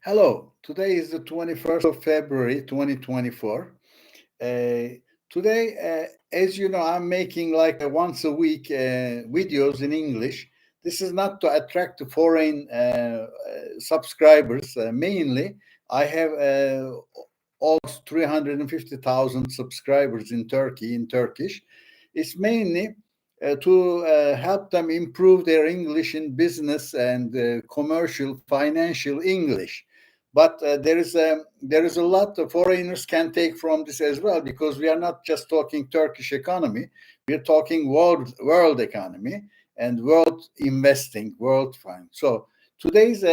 Hello, today is the 21st of February 2024. Today, as you know, I'm making like a once a week videos in English. This is not to attract the foreign subscribers. Mainly, I have almost 350,000 subscribers in Turkey in Turkish. It's mainly to help them improve their English in business and commercial, financial English. But there is a lot the foreigners can take from this as well, because we are not just talking Turkish economy, we are talking world economy and world investing, world fund. So today's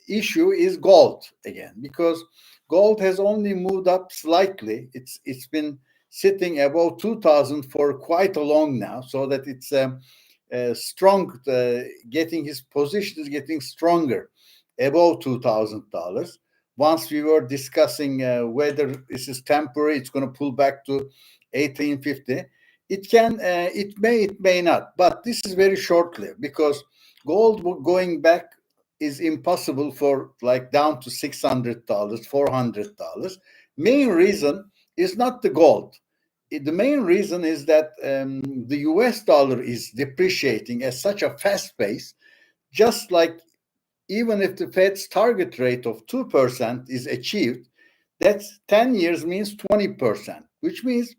issue is gold again, because gold has only moved up slightly. It's been sitting above 2,000 for quite a long now, so that it's strong. Getting his position is getting stronger above $2,000. Once we were discussing whether this is temporary, it's going to pull back to 1850. It can, it may not, but this is very short-lived, because gold going back is impossible for like down to $600, $400. Main reason is not the gold. The main reason is that the US dollar is depreciating at such a fast pace, just like even if the Fed's target rate of 2% is achieved, that's 10 years means 20%, which means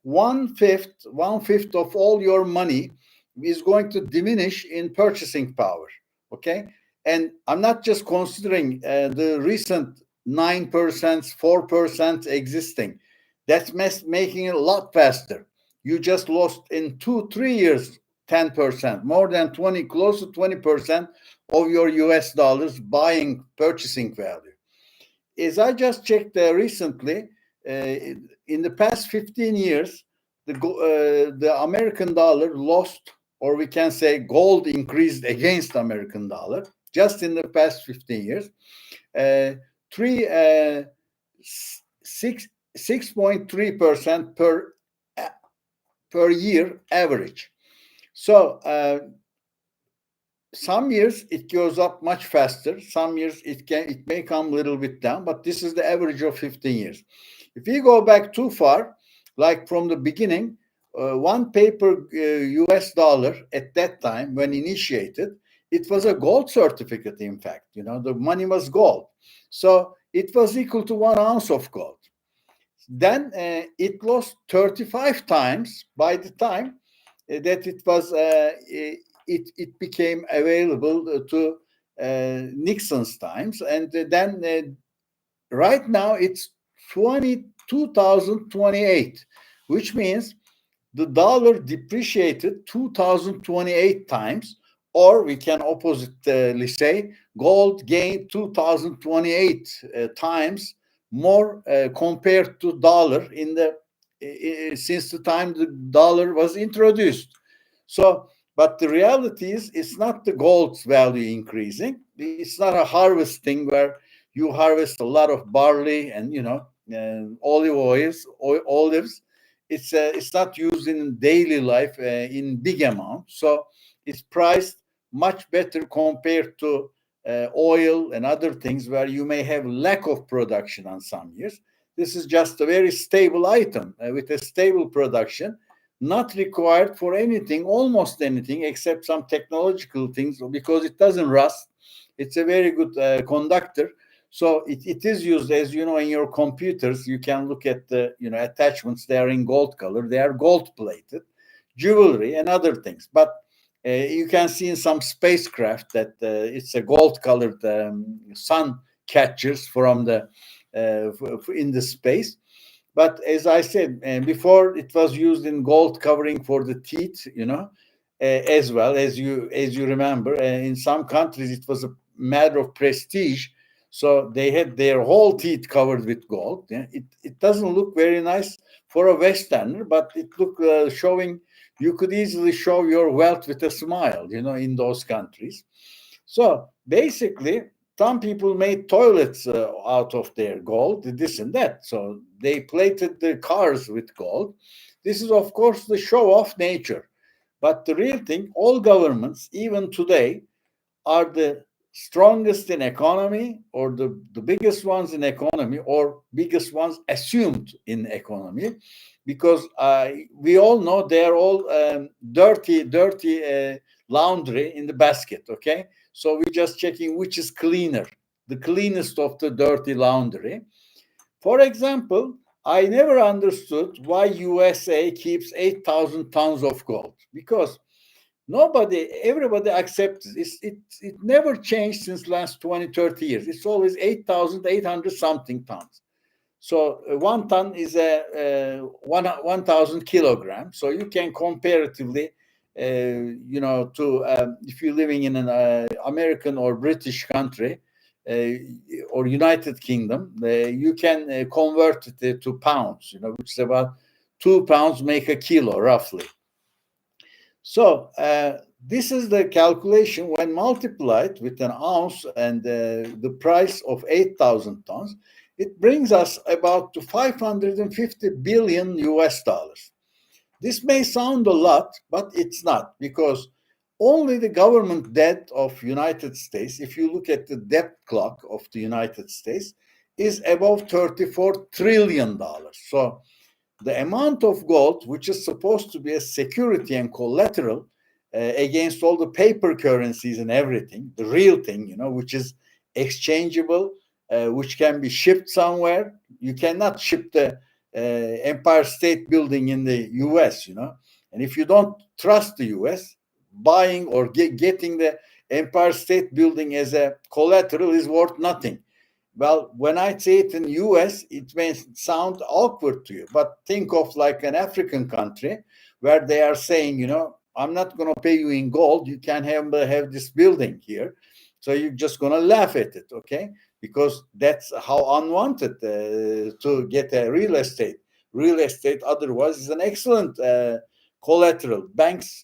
one fifth of all your money is going to diminish in purchasing power. Okay. And I'm not just considering the recent 9%, 4% existing. That's making it a lot faster. You just lost in 2, 3 years 10%, more than 20, close to 20% of your US dollars buying purchasing value. As I just checked recently, in the past 15 years, the American dollar lost, or we can say gold increased against American dollar just in the past 15 years. Three six 6.3% per year average. So some years it goes up much faster. Some years it may come a little bit down, but this is the average of 15 years. If you go back too far, like from the beginning, one paper US dollar at that time when initiated, it was a gold certificate. In fact, the money was gold, so it was equal to 1 ounce of gold. Then it lost 35 times by the time that it became available to Nixon's times, and then right now it's 2028, which means the dollar depreciated 2028 times, or we can oppositely say gold gained 2028 times more compared to dollar in the since the time the dollar was introduced. So, but the reality is, it's not the gold's value increasing. It's not a harvesting where you harvest a lot of barley and olives. It's not used in daily life in big amounts. So it's priced much better compared to oil and other things where you may have lack of production on some years. This is just a very stable item with a stable production, not required for anything, almost anything, except some technological things, because it doesn't rust. It's a very good conductor. So it is used, as you know, in your computers. You can look at the attachments. They are in gold color. They are gold plated, jewelry and other things. But you can see in some spacecraft that it's a gold colored sun catchers from the in the space. But as I said before, it was used in gold covering for the teeth, as well. As you remember, in some countries it was a matter of prestige, so they had their whole teeth covered with gold. Yeah? It doesn't look very nice for a Westerner, but it look showing. You could easily show your wealth with a smile, in those countries. So basically, some people made toilets out of their gold, this and that. So they plated the cars with gold. This is, of course, the show-off nature. But the real thing, all governments, even today, are the strongest in economy, or the biggest ones in economy, or biggest ones assumed in economy, because we all know they're all dirty laundry in the basket. Okay, so we're just checking which is cleaner, the cleanest of the dirty laundry. For example, I never understood why USA keeps 8,000 tons of gold, because everybody accepts it never changed since last 20, 30 years. It's always 8,800 something tons. So 1 ton is a 1,000 kilograms. So you can comparatively, to if you're living in an American or British country, or United Kingdom, you can convert it to pounds, which is about 2 pounds make a kilo roughly. So this is the calculation when multiplied with an ounce and the price of 8,000 tons, it brings us about to 550 billion US dollars. This may sound a lot, but it's not, because only the government debt of United States, if you look at the debt clock of the United States, is above $34 trillion. So the amount of gold, which is supposed to be a security and collateral against all the paper currencies and everything, the real thing, which is exchangeable, which can be shipped somewhere. You cannot ship the Empire State Building in the US, And if you don't trust the US, buying or getting the Empire State Building as a collateral is worth nothing. Well, when I say it in US, it may sound awkward to you, but think of like an African country where they are saying, I'm not going to pay you in gold. You can have this building here. So you're just going to laugh at it, okay? Because that's how unwanted to get a real estate. Real estate otherwise is an excellent collateral. Banks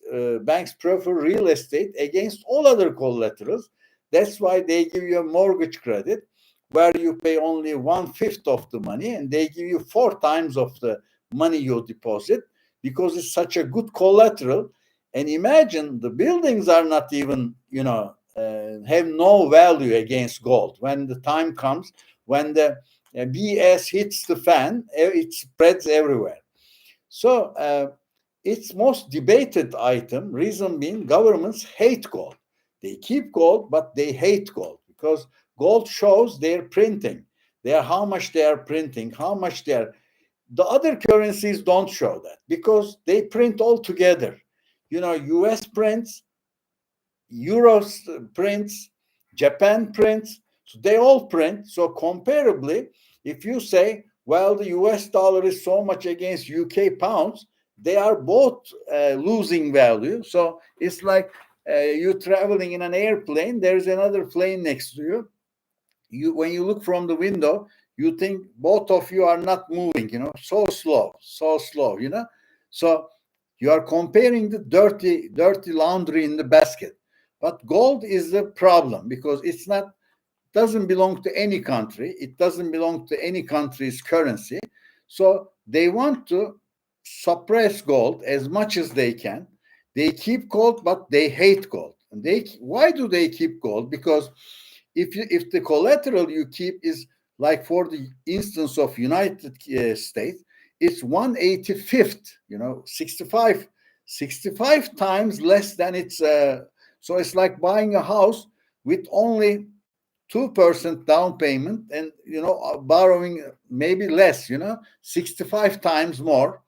prefer real estate against all other collaterals. That's why they give you a mortgage credit where you pay only 1/5 of the money, and they give you 4 times of the money you deposit, because it's such a good collateral. And imagine the buildings are not even, have no value against gold. When the time comes, when the BS hits the fan, it spreads everywhere. So its most debated item, reason being, governments hate gold. They keep gold, but they hate gold, because gold shows their printing. How much they are printing, how much they are. The other currencies don't show that, because they print all together. US prints, Euros prints, Japan prints, so they all print. So comparably, if you say, well, the US dollar is so much against UK pounds, they are both losing value. So it's like you're traveling in an airplane, there's another plane next to you. When you look from the window, you think both of you are not moving, so slow, So you are comparing the dirty laundry in the basket. But gold is the problem, because doesn't belong to any country. It doesn't belong to any country's currency. So they want to suppress gold as much as they can. They keep gold, but they hate gold. And why do they keep gold? Because if the collateral you keep is, like for the instance of United States, it's 1/85th, 65 times less than its. So it's like buying a house with only 2% down payment, and borrowing maybe less, 65 times more,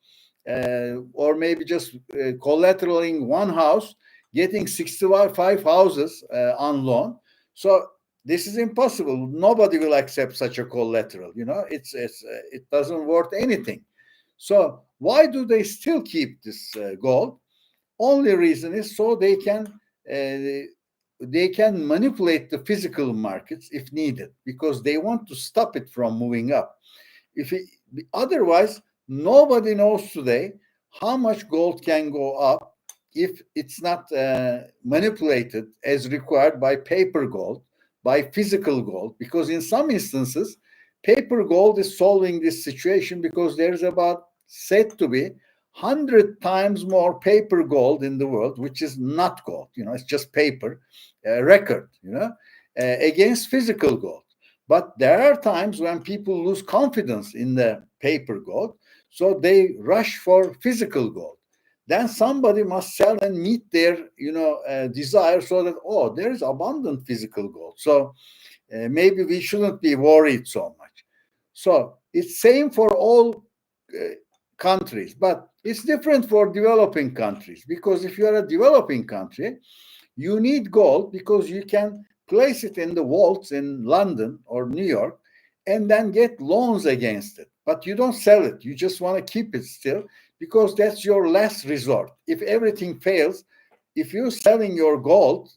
or maybe just collateralizing one house, getting 65 houses on loan. So this is impossible. Nobody will accept such a collateral. It doesn't worth anything. So why do they still keep this gold? Only reason is so they can manipulate the physical markets if needed, because they want to stop it from moving up. Otherwise, nobody knows today how much gold can go up if it's not manipulated as required by paper gold, by physical gold, because in some instances, paper gold is solving this situation, because there's about said to be 100 times more paper gold in the world, which is not gold. It's just paper record. against physical gold. But there are times when people lose confidence in the paper gold, so they rush for physical gold. Then somebody must sell and meet their desire, so that, oh, there is abundant physical gold. So maybe we shouldn't be worried so much. So it's same for all countries, but it's different for developing countries, because if you are a developing country, you need gold because you can place it in the vaults in London or New York and then get loans against it. But you don't sell it. You just want to keep it still, because that's your last resort. If everything fails, if you're selling your gold,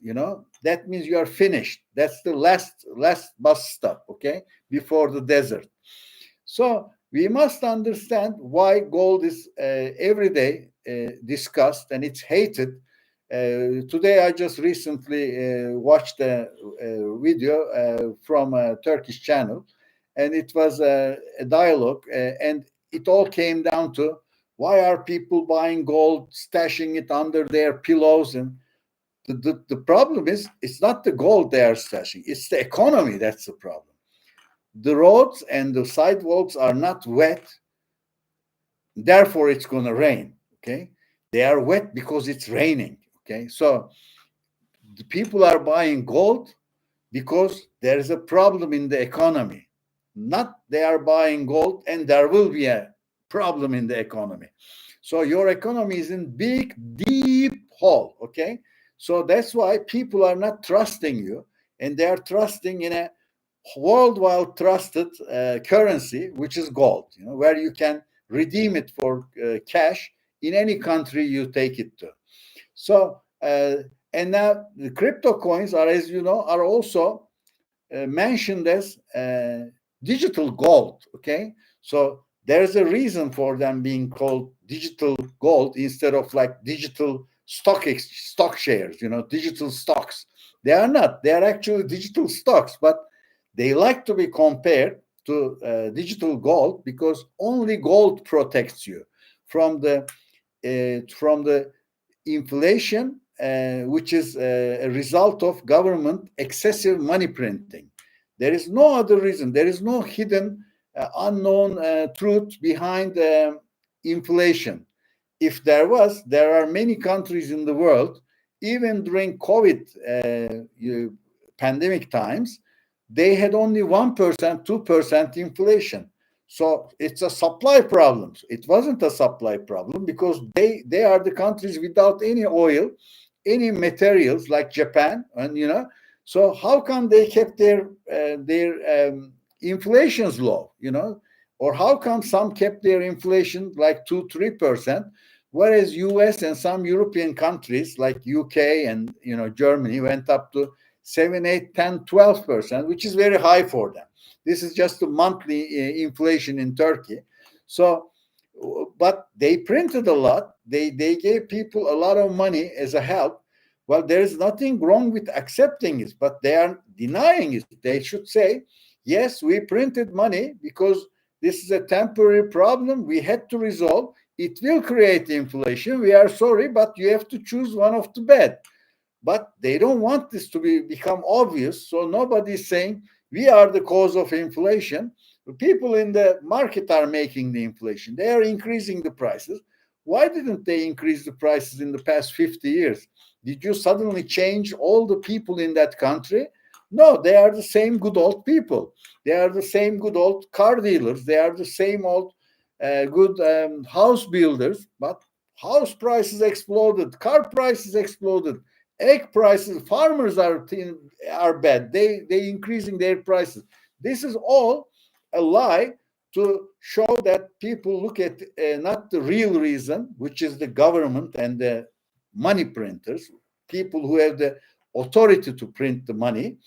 that means you are finished. That's the last bus stop, okay, before the desert. So we must understand why gold is every day discussed and it's hated. Today, I just recently watched a video from a Turkish channel, and it was a dialogue, and it all came down to, why are people buying gold, stashing it under their pillows? And the problem is, it's not the gold they are stashing, it's the economy that's the problem. The roads and the sidewalks are not wet, therefore it's going to rain. Okay, they are wet because it's raining. Okay, so the people are buying gold because there is a problem in the economy, not they are buying gold and there will be a problem in the economy. So your economy is in big deep hole. Okay, so that's why people are not trusting you, and they are trusting in a worldwide trusted currency, which is gold, where you can redeem it for cash in any country you take it to. So, and now the crypto coins are, as you know, are also mentioned as digital gold. Okay, so there's a reason for them being called digital gold instead of like digital stock shares. Digital stocks. They are not. They are actually digital stocks, but they like to be compared to digital gold because only gold protects you from the inflation, which is a result of government excessive money printing. There is no other reason. There is no hidden, unknown truth behind inflation. If there was, there are many countries in the world, even during COVID pandemic times, they had only 1%, 2% inflation. So it's a supply problem. It wasn't a supply problem because they are the countries without any oil, any materials like Japan, and So how come they kept their inflations low? Or how come some kept their inflation like 2-3%, whereas U.S. and some European countries like UK and Germany went up to 7, 8, 10, 12%, which is very high for them. This is just the monthly inflation in Turkey. So, but they printed a lot. They gave people a lot of money as a help. Well, there is nothing wrong with accepting it, but they are denying it. They should say, yes, we printed money because this is a temporary problem we had to resolve. It will create inflation. We are sorry, but you have to choose one of the bad. But they don't want this to become obvious. So nobody is saying we are the cause of inflation. The people in the market are making the inflation. They are increasing the prices. Why didn't they increase the prices in the past 50 years? Did you suddenly change all the people in that country? No, they are the same good old people. They are the same good old car dealers. They are the same old good house builders. But house prices exploded, car prices exploded, egg prices. Farmers are bad. They increasing their prices. This is all a lie to show that people look at not the real reason, which is the government and the money printers, people who have the authority to print the money.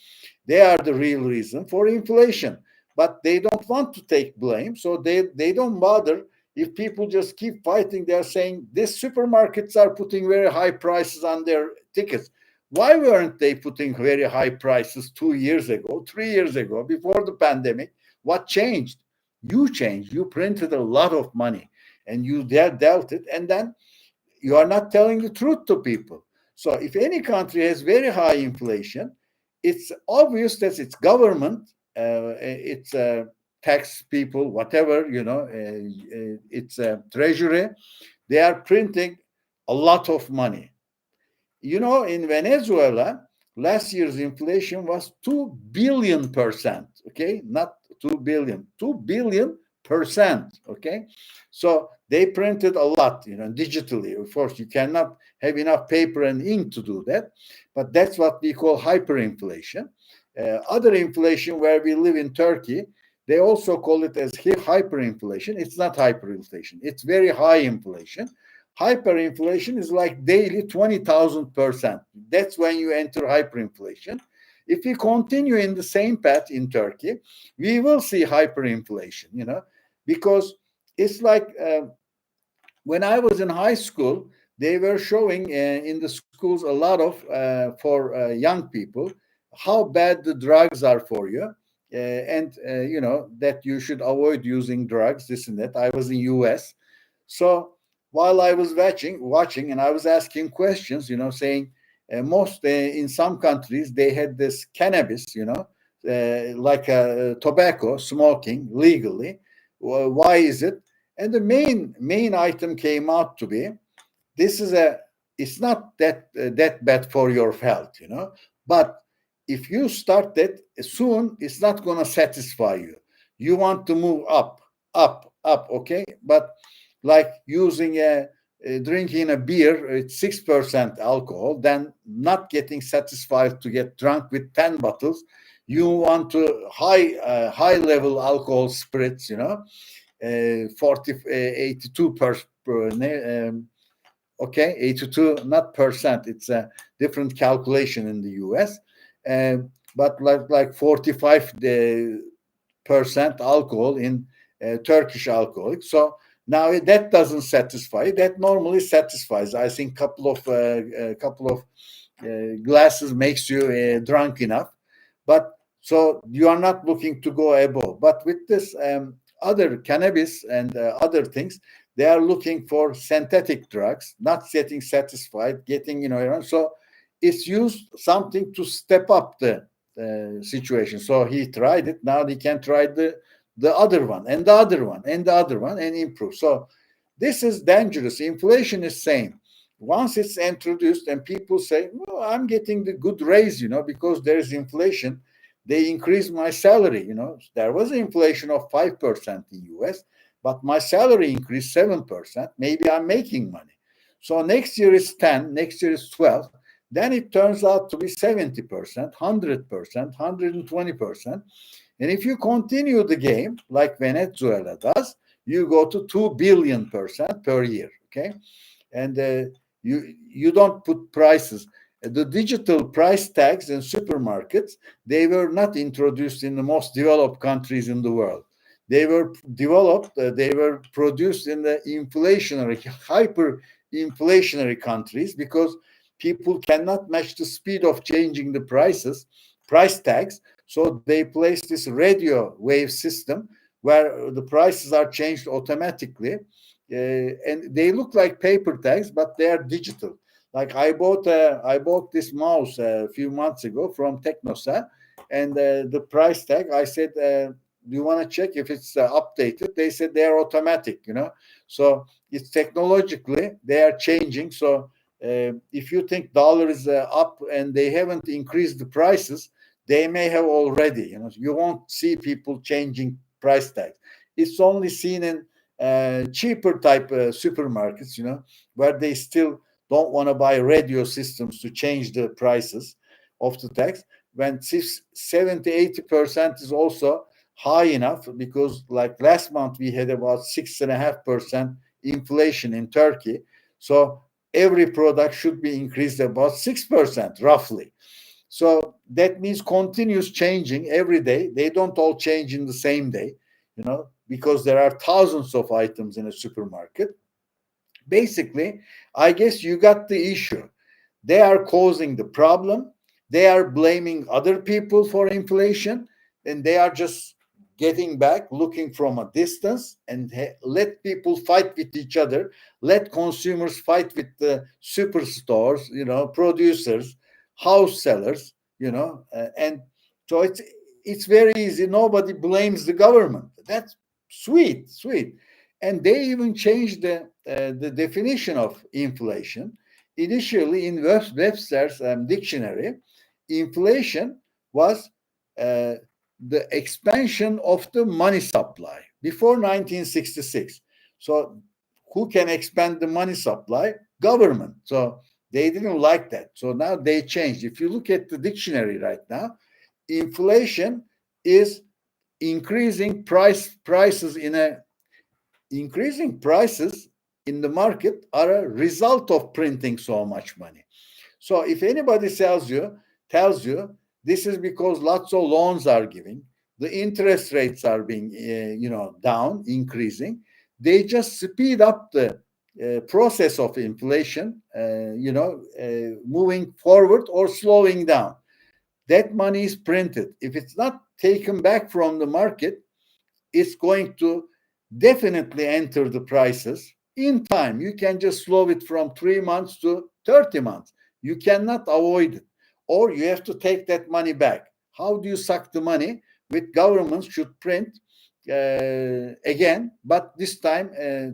They are the real reason for inflation, but they don't want to take blame, so they don't bother. If people just keep fighting, they're saying these supermarkets are putting very high prices on their tickets. Why weren't they putting very high prices 2 years ago, 3 years ago, before the pandemic? What changed? You changed. You printed a lot of money and you dealt it, and then you are not telling the truth to people. So if any country has very high inflation, it's obvious that it's government, it's tax people, whatever, it's treasury. They are printing a lot of money. In Venezuela, last year's inflation was 2 billion percent. Okay, not 2 billion, 2 billion percent. Okay, so they printed a lot, digitally. Of course, you cannot have enough paper and ink to do that, but that's what we call hyperinflation. Other inflation, where we live in Turkey, they also call it as hyperinflation. It's not hyperinflation, it's very high inflation. Hyperinflation is like daily 20,000%. That's when you enter hyperinflation. If we continue in the same path in Turkey, we will see hyperinflation, because it's like when I was in high school, they were showing in the schools a lot of for young people how bad the drugs are for you, and that you should avoid using drugs, this and that. I was in U.S., so while I was watching, and I was asking questions, saying most in some countries they had this cannabis, like tobacco smoking legally. Why is it? And the main item came out to be, this is a it's not that bad for your health, but if you start that soon, it's not going to satisfy you. You want to move up, up, okay? But like using drinking a beer, it's 6% alcohol, then not getting satisfied to get drunk with 10 bottles. You want to high level alcohol spirits, 40 82 okay, 82, not percent, it's a different calculation in the US, but like 45 percent alcohol in Turkish alcoholic. So now that doesn't satisfy. That normally satisfies. I think couple of glasses makes you drunk enough. But so you are not looking to go above. But with this other cannabis and other things, they are looking for synthetic drugs, not getting satisfied, getting, so it's used something to step up the situation. So he tried it. Now he can try the other one and the other one and the other one and improve. So this is dangerous. Inflation is same. Once it's introduced and people say, well, I'm getting the good raise, because there is inflation, they increase my salary. There was an inflation of 5% in US, but my salary increased 7%. Maybe I'm making money. So next year is 10, next year is 12. Then it turns out to be 70%, 100%, 120%. And if you continue the game like Venezuela does, you go to 2 billion percent per year. Okay. And you don't put prices. The digital price tags in supermarkets, they were not introduced in the most developed countries in the world. They were developed, they were produced in the hyper-inflationary countries, because people cannot match the speed of changing the price tags. So they place this radio wave system where the prices are changed automatically. And they look like paper tags, but they are digital. Like I bought this mouse a few months ago from Technosa, and the price tag, I said, do you want to check if it's updated? They said they are automatic, so it's technologically they are changing. So if you think dollar is up and they haven't increased the prices, they may have already. You won't see people changing price tags. It's only seen in cheaper type supermarkets, where they still don't want to buy radio systems to change the prices of the tax. When 70-80% is also high enough, because like last month we had about 6.5% inflation in Turkey. So every product should be increased about 6% roughly. So that means continuous changing every day. They don't all change in the same day, because there are thousands of items in a supermarket. Basically, I guess you got the issue. They are causing the problem. They are blaming other people for inflation, and they are just getting back, looking from a distance, and let people fight with each other. Let consumers fight with the superstores, producers, house sellers. and so it's very easy. Nobody blames the government. That's sweet, sweet. And they even changed the definition of inflation. Initially, in Webster's dictionary, inflation was uh, the expansion of the money supply before 1966. So, who can expand the money supply? Government. So they didn't like that. So now they changed. If you look at the dictionary right now, inflation is increasing prices in a increasing prices in the market are a result of printing so much money. So if anybody tells you this is because lots of loans are giving, the interest rates are being down, increasing, they just speed up the process of inflation, moving forward or slowing down. That money is printed. If it's not taken back from the market, it's going to definitely enter the prices in time. You can just slow it from 3 months to 30 months. You cannot avoid it. Or you have to take that money back. How do you suck the money? With governments should print again, but this time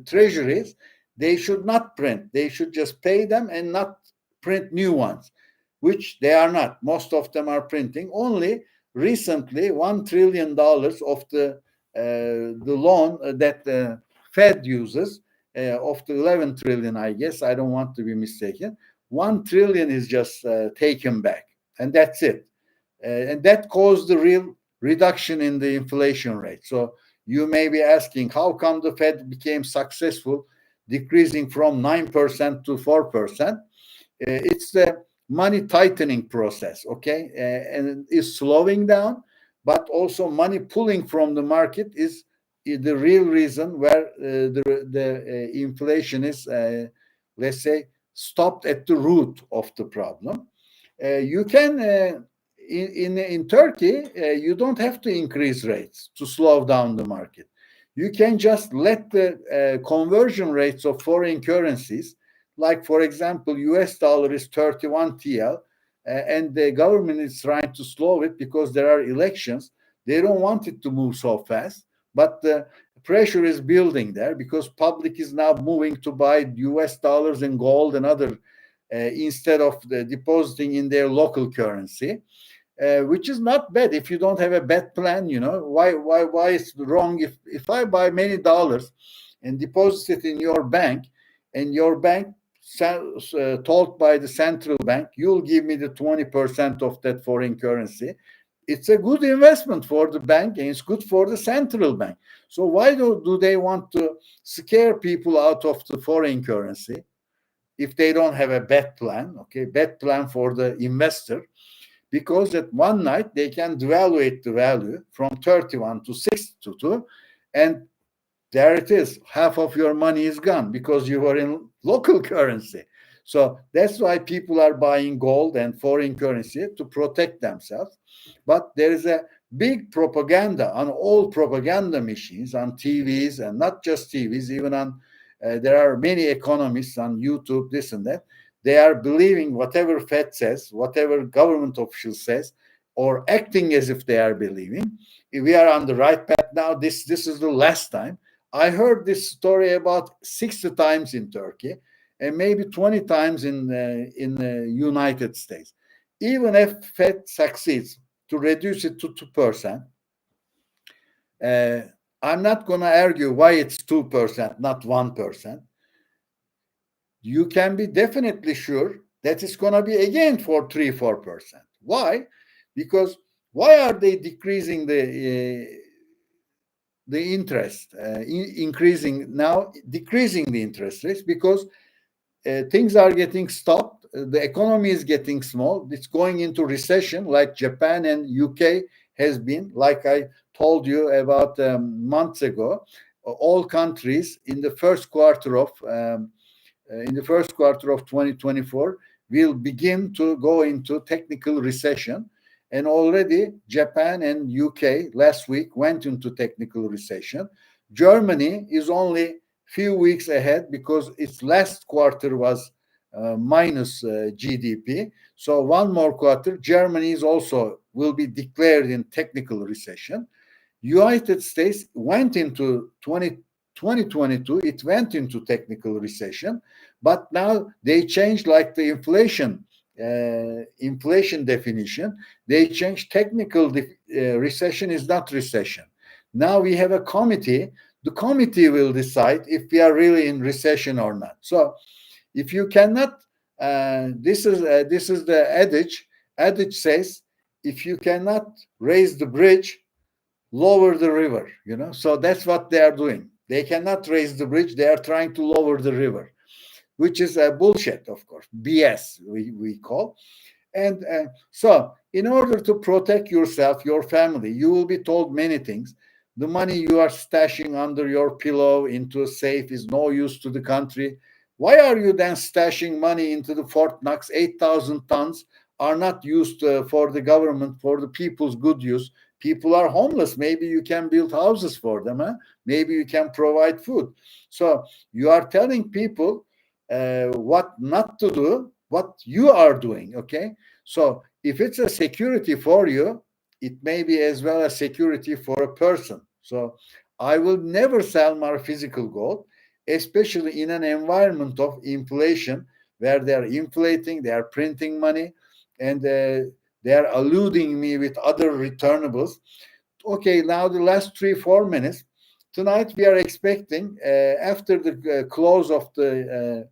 treasuries, they should not print. They should just pay them and not print new ones, which they are not. Most of them are printing. Only recently, $1 trillion of the loan that the Fed uses, of the 11 trillion, I guess, I don't want to be mistaken, 1 trillion is just taken back, and that's it. And that caused the real reduction in the inflation rate. So you may be asking, how come the Fed became successful, decreasing from 9% to 4%? It's the money tightening process, okay, and is slowing down, but also money pulling from the market is the real reason where the inflation is, let's say, stopped at the root of the problem. You can in Turkey, you don't have to increase rates to slow down the market. You can just let the conversion rates of foreign currencies, like for example, US dollar is 31 TL, and the government is trying to slow it because there are elections. They don't want it to move so fast, but the pressure is building there because public is now moving to buy US dollars and gold and other instead of depositing in their local currency, which is not bad if you don't have a bad plan. Why is it wrong if I buy many dollars and deposit it in your bank, and your bank told by the central bank, you'll give me the 20% of that foreign currency. It's a good investment for the bank and it's good for the central bank. So why do they want to scare people out of the foreign currency if they don't have a bet plan? Okay, bet plan for the investor, because at one night they can devaluate the value from 31 to 62, and there it is. Half of your money is gone because you were in local currency. So that's why people are buying gold and foreign currency to protect themselves. But there is a big propaganda on all propaganda machines, on TVs, and not just TVs, even on, there are many economists on YouTube, this and that. They are believing whatever Fed says, whatever government official says, or acting as if they are believing. We are on the right path now. This is the last time. I heard this story about 60 times in Turkey and maybe 20 times in the United States. Even if Fed succeeds to reduce it to 2%, I'm not going to argue why it's 2%, not 1%. You can be definitely sure that it's going to be again for 3-4%. Why? Because why are they decreasing the interest, increasing now, decreasing the interest rates? Because things are getting stopped. The economy is getting small. It's going into recession, like Japan and UK has been. Like I told you about months ago, all countries in the first quarter of 2024 will begin to go into technical recession. And already Japan and UK last week went into technical recession. Germany is only few weeks ahead because its last quarter was minus GDP. So one more quarter, Germany is also will be declared in technical recession. United States went into 2022, it went into technical recession, but now they changed like the inflation definition. They changed technical recession is not recession. Now we have a committee. The committee will decide if we are really in recession or not. So if you cannot, this is the adage. Adage says, if you cannot raise the bridge, lower the river. So that's what they are doing. They cannot raise the bridge. They are trying to lower the river, which is bullshit, of course. BS we call. And so, in order to protect yourself, your family, you will be told many things. The money you are stashing under your pillow into a safe is no use to the country. Why are you then stashing money into the Fort Knox? 8,000 tons are not used for the government, for the people's good use. People are homeless. Maybe you can build houses for them. Huh? Maybe you can provide food. So you are telling people what not to do, what you are doing. Okay. So if it's a security for you, it may be as well as security for a person. So I will never sell my physical gold, especially in an environment of inflation where they are inflating, they are printing money, and they are eluding me with other returnables. Okay, now the last 3-4 minutes. Tonight we are expecting after the close of the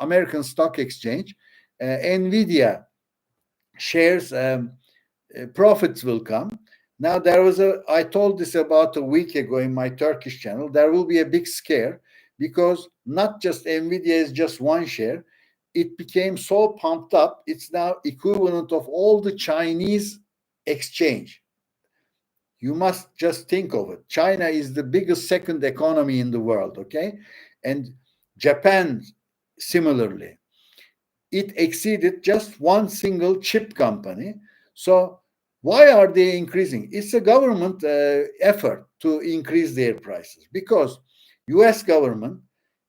American Stock Exchange, Nvidia shares profits will come. Now I told this about a week ago in my Turkish channel. There will be a big scare because not just Nvidia is just one share. It became so pumped up. It's now equivalent of all the Chinese exchange. You must just think of it. China is the biggest second economy in the world, okay? And Japan similarly. It exceeded just one single chip company. So why are they increasing? It's a government effort to increase their prices because US government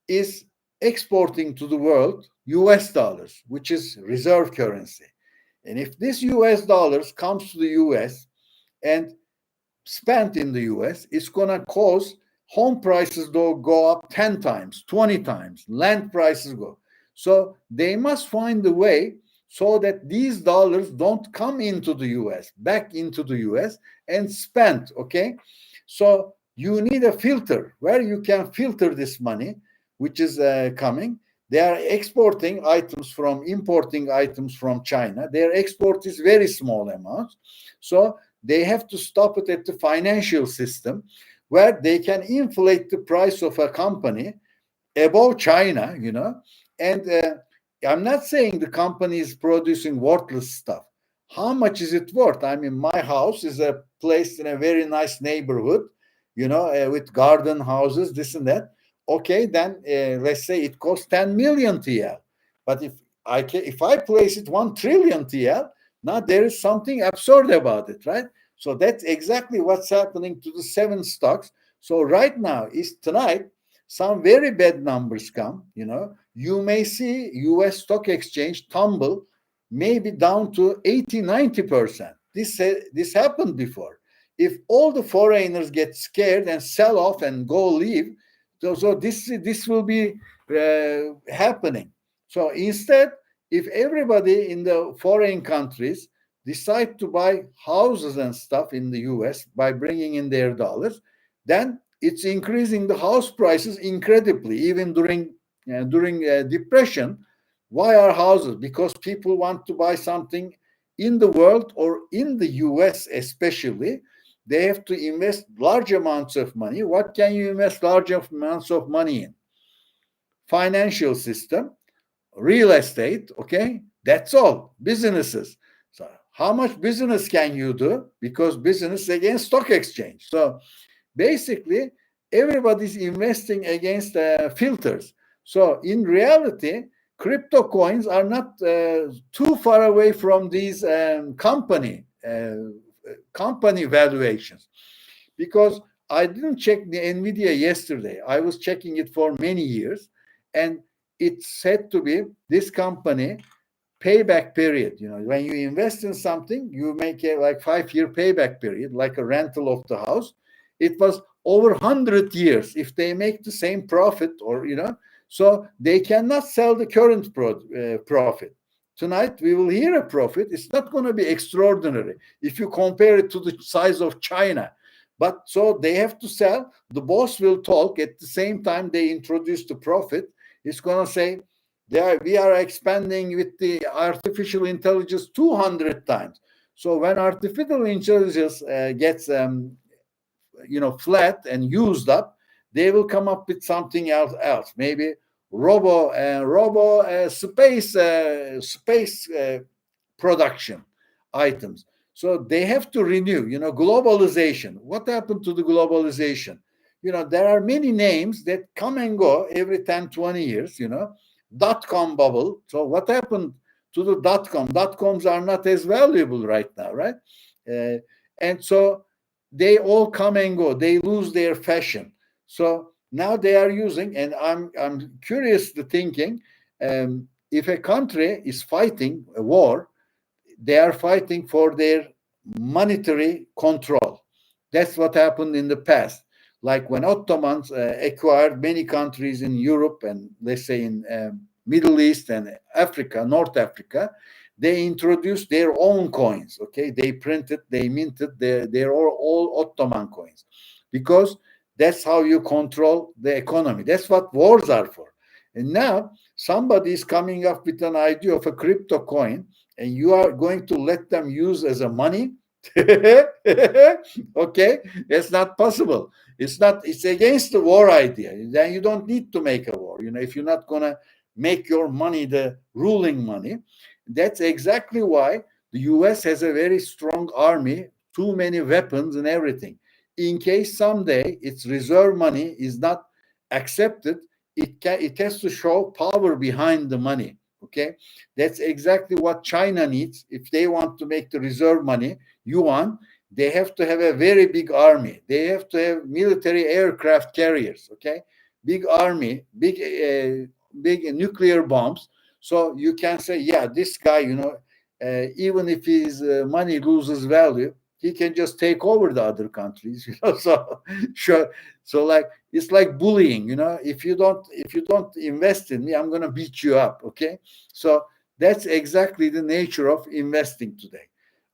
is exporting to the world US dollars, which is reserve currency. And if this US dollars comes to the US and spent in the US, it's going to cause home prices to go up 10 times, 20 times, land prices go. So they must find a way so that these dollars don't come into the US, back into the US and spent, okay? So you need a filter where you can filter this money, which is coming. They are importing items from China. Their export is very small amounts. So they have to stop it at the financial system where they can inflate the price of a company above China, and I'm not saying the company is producing worthless stuff. How much is it worth? I mean, my house is placed in a very nice neighborhood, with garden houses, this and that. Okay, then let's say it costs 10 million TL. But if I place it 1 trillion TL, now there is something absurd about it, right? So that's exactly what's happening to the 7 stocks. So right now is tonight some very bad numbers come, you may see US stock exchange tumble maybe down to 80-90%. This happened before. If all the foreigners get scared and sell off and go leave, so this will be happening. So instead, if everybody in the foreign countries decide to buy houses and stuff in the US by bringing in their dollars, then it's increasing the house prices incredibly, even during depression. Why are houses? Because people want to buy something in the world or in the US especially. They have to invest large amounts of money. What can you invest large amounts of money in? Financial system, real estate, okay? That's all. Businesses. So how much business can you do? Because business against stock exchange. So basically, everybody's investing against filters. So in reality, crypto coins are not too far away from these company valuations, because I didn't check the Nvidia yesterday. I was checking it for many years, and it's said to be this company payback period. When you invest in something, you make a like 5-year payback period, like a rental of the house. It was over 100 years if they make the same profit, or so they cannot sell the current profit. Tonight we will hear a profit. It's not going to be extraordinary if you compare it to the size of China. But so they have to sell. The boss will talk at the same time they introduce the profit. It's going to say, we are expanding with the artificial intelligence 200 times. So when artificial intelligence gets flat and used up, they will come up with something else. Maybe space production items. So they have to renew. Globalization. What happened to the globalization? There are many names that come and go every 10, 20 years. Dot-com bubble. So what happened to the dot-com? Dot-coms are not as valuable right now, right? And so they all come and go. They lose their fashion. So now they are using, and I'm curious to thinking, if a country is fighting a war, they are fighting for their monetary control. That's what happened in the past. Like when Ottomans acquired many countries in Europe and let's say in Middle East and Africa, North Africa, they introduced their own coins. Okay, they printed, they minted they're all Ottoman coins, because that's how you control the economy. That's what wars are for. And now somebody is coming up with an idea of a crypto coin, and you are going to let them use as a money. Okay, that's not possible. It's against the war idea. Then you don't need to make a war, if you're not going to make your money the ruling money. That's exactly why the US has a very strong army, too many weapons and everything. In case someday its reserve money is not accepted, it has to show power behind the money. Okay, that's exactly what China needs. If they want to make the reserve money yuan, they have to have a very big army. They have to have military aircraft carriers. Okay, big army, big nuclear bombs. So you can say, yeah, this guy, even if his money loses value, he can just take over the other countries. So sure. So like it's like bullying. If you don't invest in me, I'm going to beat you up. Okay. So that's exactly the nature of investing today.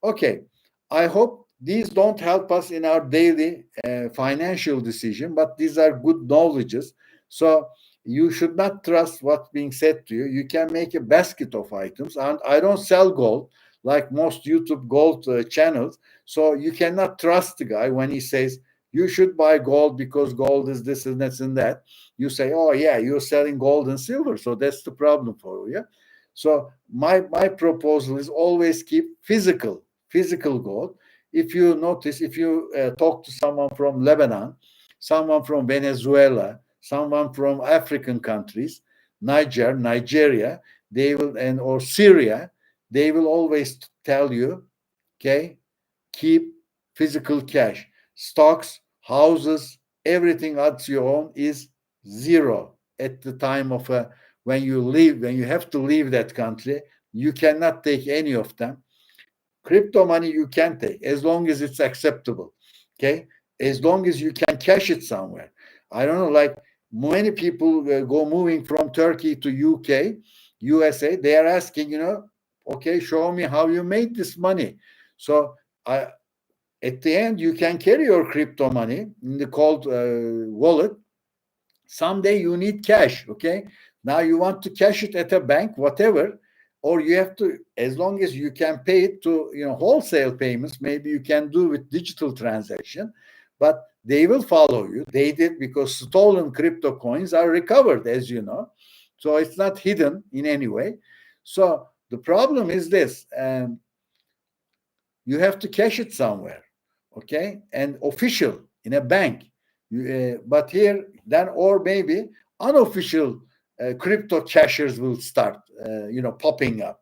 Okay. I hope these don't help us in our daily financial decision, but these are good knowledges. So you should not trust what's being said to you. You can make a basket of items. And I don't sell gold like most YouTube gold channels. So you cannot trust the guy when he says, you should buy gold because gold is this and that and that. You say, oh, yeah, you're selling gold and silver. So that's the problem for you. Yeah? So my proposal is always keep physical gold. If you notice, if you talk to someone from Lebanon, someone from Venezuela, someone from African countries, Nigeria, they will, or Syria, they will always tell you, okay, keep physical cash. Stocks, houses, everything else you own is zero at the time of when you have to leave that country. You cannot take any of them. Crypto money you can take as long as it's acceptable. Okay, as long as you can cash it somewhere. I don't know, like many people go moving from Turkey to UK, USA. They are asking, okay, show me how you made this money. So at the end, you can carry your crypto money in the cold wallet. Someday you need cash. Okay, now you want to cash it at a bank, whatever, or you have to, as long as you can pay it to wholesale payments, maybe you can do with digital transaction, but they will follow you. They did, because stolen crypto coins are recovered, as you know, so it's not hidden in any way. So the problem is this: you have to cash it somewhere, okay, and official in a bank. But here then, or maybe unofficial crypto cashers will start popping up.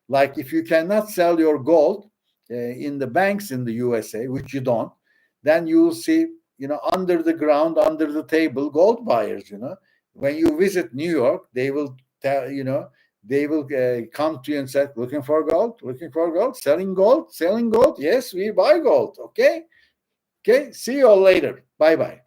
Like if you cannot sell your gold in the banks in the USA, which you don't, then you will see under the ground, under the table gold buyers. When you visit New York, they will they will come to you and say, looking for gold, selling gold. Yes, we buy gold. Okay. See you all later. Bye bye.